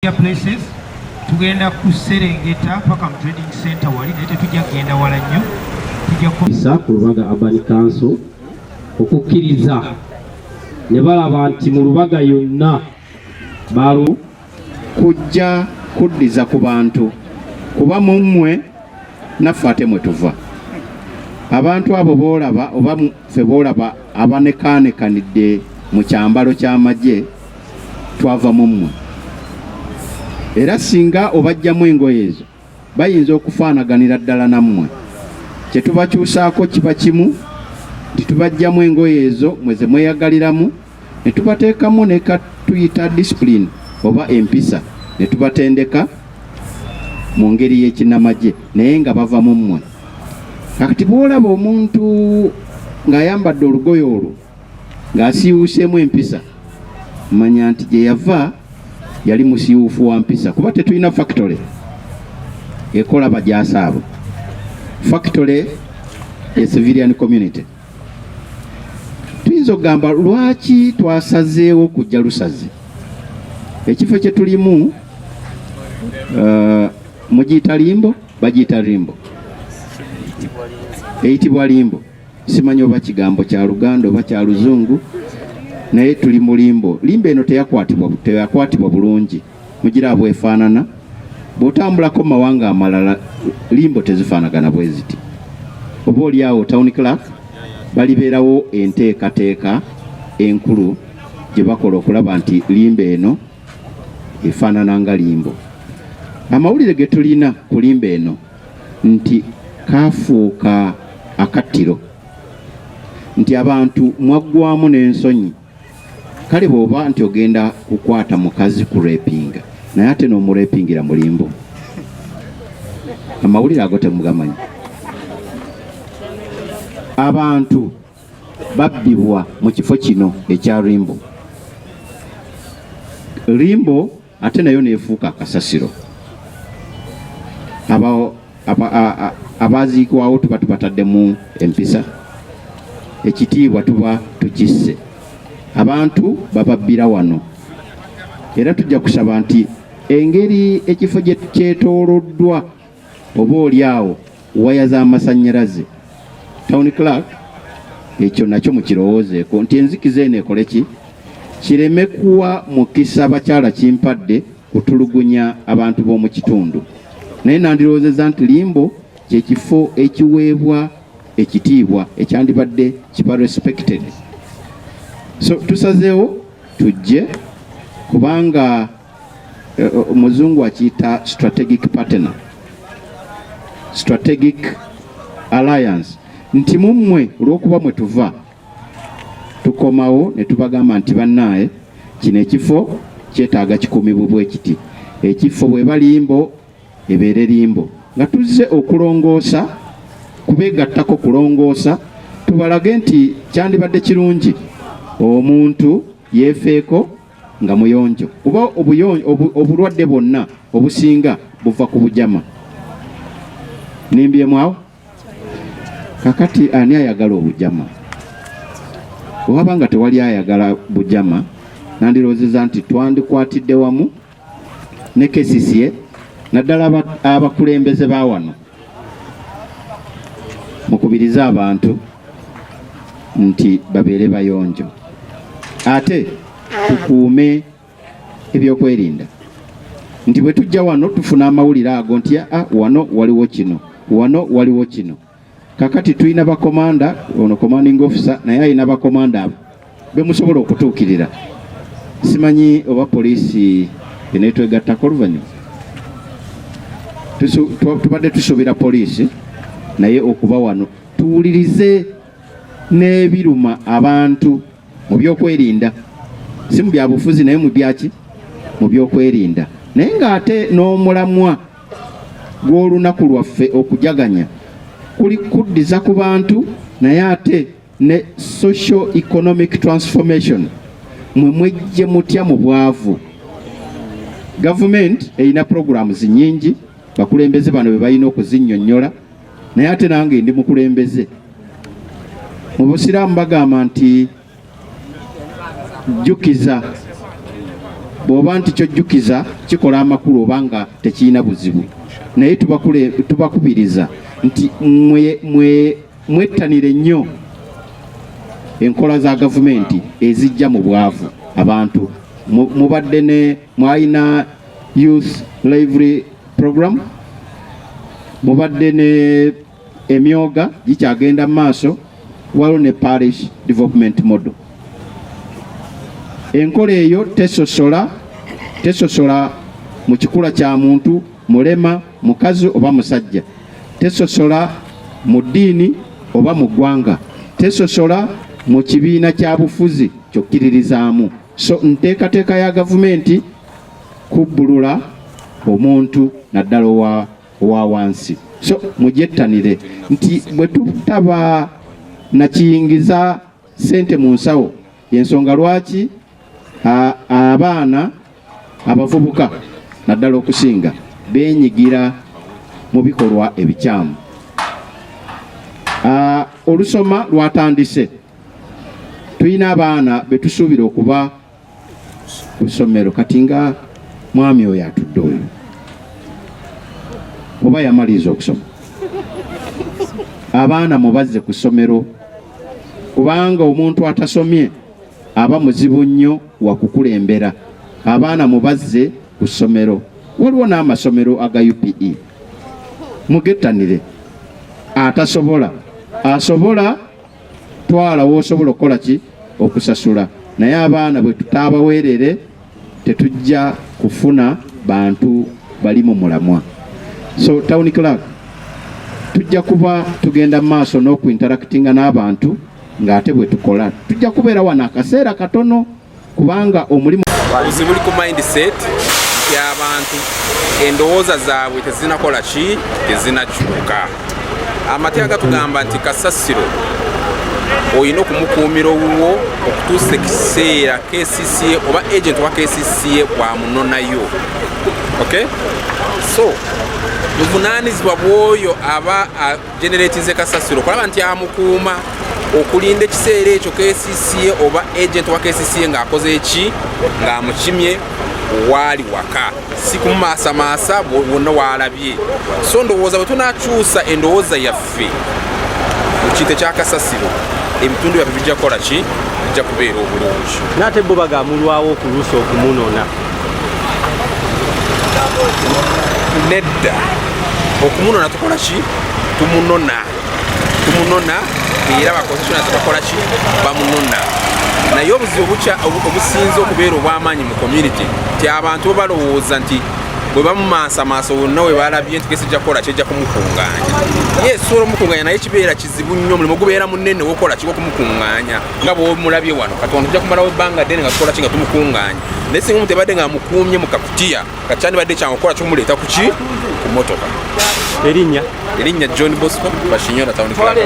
places tugenda ku Serengeta paka mu trading center wali naye tetujja kugenda wala nnyo tujja ku Lubaga Urban Council okukkiriza ne balaba nti mu Lubaga yonna balu kujja kuddiza ku bantu kuba mummwe naffe ate mwe tuva abantu abo boolaba oba ffe boolaba abanekaanekanidde mu kyambalo ky'amagye twava mummwe era singa obajjamu engoye ezo bayinza okufaanaganira ddala nammwe kye tubakyusaako kiba kimu nti tubajjamu engoye ezo mweze mweyagaliramu ne tubateekamu ne katuyita discipline oba empisa ne tubatendeka mu ngeri y'ekinnamagye naye nga bava mu mmwe. Kakati bw'olaba omuntu ng'ayambadde olugoye olwo ng'asiiwuuseemu empisa manya nti gye yava yali musiiwuufu wa mpisa kuba tetulina factory ekola bajaasa abo. Factory e civilian community. Tuyinza okugamba lwaki twasazeewo kujja lusaze ekifo kye tulimu mugiyita limbo bagiyita limbo eyitibwa limbo simanyi oba kigambo kya Luganda oba kya Luzungu naye tuli mu limbo. Limbo eno teyakwatibwa bulungi mugira bwefaanana bw'otambulako mawanga amalala limbo tezifaanagana bwe ziti. Oba oliawo town clerk balibeerawo enteekateeka enkulu gye bakola okulaba nti limbo eno efaanana nga limbo. Amawulire ge tulina ku limbo eno nti kaafuuka akattiro nti abantu mwaggwamu n'ensonyi kale bw'oba nti ogenda kukwata mukazi kurepinga naye ate n'omurepingira mu limbo. Amawulire ago temugamanyi. Abantu babbibwa mu kifo kino ekya limbo. Limbo ate nayo neefuuka akasasiro. Abaziikwawo tuba tubataddemu empisa ekitiibwa tuba tukisse. Abantu bababbira wano era tujja kusaba nti engeri ekifo gye kyetooloddwa oba oliawo waya z'amasannyalaze town clerk ekyo nakyo mukirowoozeeko nti enzikiza eno ekole ki kireme kuwa mukisa bakyala kimpadde kutulugunya abantu b'omu kitundu. Naye nandiroozeza nti limbo kyekifo ekiweebwa ekitiibwa ekyandibadde kiba respected. So tusazeewo tujje kubanga omuzungu akiyita strategic partner, strategic alliance, nti mummwe olw'okuba mwe tuva tukomawo ne tubagamba nti bannaaye kino ekifo kyetaaga kikuumibwe bwe kiti. Ekifo bwe balimbo ebeere limbo nga tuzze okulongoosa kubeegattako kulongoosa tubalage nti kyandibadde kirungi omuntu yeefeeko nga muyonjo kuba obulwadde bwonna obusinga buva ku bujama. Nimbyemu awo kakati ani ayagala obujama? Owaba nga tewali ayagala bujama nandiroozeza nti twandikwatidde wamu ne KCCA naddala abakulembeze ba wano mukubiriza abantu nti babeere bayonjo ate tukuume ebyokwerinda nti bwe tujja wano tufuna amawulire ago nti wano waliwo kino wano waliwo kino. Kakati tulina bakomanda ono commanding officer naye alina bakomanda be musobola okutuukirira. Simanyi oba poliisi enetwegattako oluvannyuma tubadde tusuubira poliisi naye okuba wano tuwulirize n'ebiruma abantu mu byokwerinda si mu byabufuzi naye mu byaki mu byokwerinda naye ng'ate n'omulamwa gw'olunaku lwaffe okujaganya kuli kuddiza ku bantu naye ate ne social economic transformation mwe mwejje mutya mu bwavu. Gavumenti erina programs nnyingi bakulembeze bano be balina okuzinnyonnyola naye ate nange ndi mukulembeze. Mu busiraamu bagamba nti jjukiza bw'oba nti kyojjukiza kikola amakulu oba nga tekirina buzibu, naye tubakubiriza nti mwettanire nnyo enkola za gavumenti ezijja mu bwavu abantu. Mubadde ne mwalina youth library program, mubadde ne emyoga gikyagenda mu maaso, waliwo ne parish development model. Enkola eyo tesosola mu kikula kya muntu, mulema, mukazi oba musajja, tesosola mu ddiini oba mu ggwanga, tesosola mu kibiina kya bufuzi kyokkiririzaamu. So nteekateeka ya gavumenti kubbulula omuntu naddala owa wansi. So mugyettanire nti bwe tutaba nakiyingiza ssente mu nsawo, y'ensonga lwaki abaana abavubuka naddala okusinga beenyigira mu bikolwa ebikyamu. Olusoma lwatandise, tulina abaana be tusuubira okuba ku ssomero, kati nga mwami oyo atudde oyo oba yamaliriza okusoma. Abaana mubazze ku ssomero, kubanga omuntu atasomye aba muzibu nnyo wakukulembera. Abaana mubazze ku ssomero, waliwo n'amasomero aga UPE. Mugettanire. Atasobola asobola, twala w'osobola okukola ki? Okusasula. Naye abaana bwe tutaabaweerere tetujja kufuna bantu bali mu mulamwa. So town clerk, tujja kuba tugenda maaso n'okuinteractinga n'abantu ng'ate bwe tukola tujja kubeera wano akaseera katono, kubanga omulimu obuzibu buli ku mindset y'abantu, endowooza zaabwe tezinakola ki, tezinakyuka. Amateeka gatugamba nti kasasiro olina okumukuumira owuwo okutuusa ekiseera KCCA oba agent wa KCCA bwamunonayo. Okay? So buvunaanyizibwa bw'oyo aba generatinze kasasiro okulaba nti amukuuma, okulinda ekiseera ekyo KCCA oba agent wa KCCA ng'akoze eki, ng'amukimye waali waka, si kumumaasamasa wonna waalabye. So ndowooza bwe tunaakyusa endowooza yaffe mu kintu ekya kasasiro, ebitundu byaffe bijja kukola ki? Bijja kubeera obulungi. N'ate bo bagamulwawo okuluusa okumunona. Nedda, okumunona tukola ki? Tumunona era bakoze kyonna tebakola ki? Bamunona. Naye obuzibu obusinze okubeera obw'amaanyi mu community ti abantu bo balowooza nti bwe bamumaasamaaso wonna we balabye nti kesijja kukola kyejja kumukungaanya. Ye esobola omukunganya naye kibeera kizibu nnyo, omulimu gubeera munene wokola ki gw'okumukunganya nga bw'omulabye wano. Katonda tujja kumalawo ebbanga ddene nga tukola ki? Nga tumukunganya. Naye singa omuntu ebadde ng'amukuumye mu kakutiya, kati kyandibadde kyangu okukola kimuleeta ku ki? Ku mmotoka. Erinnya John Bosco Bashinyona Town Clerk.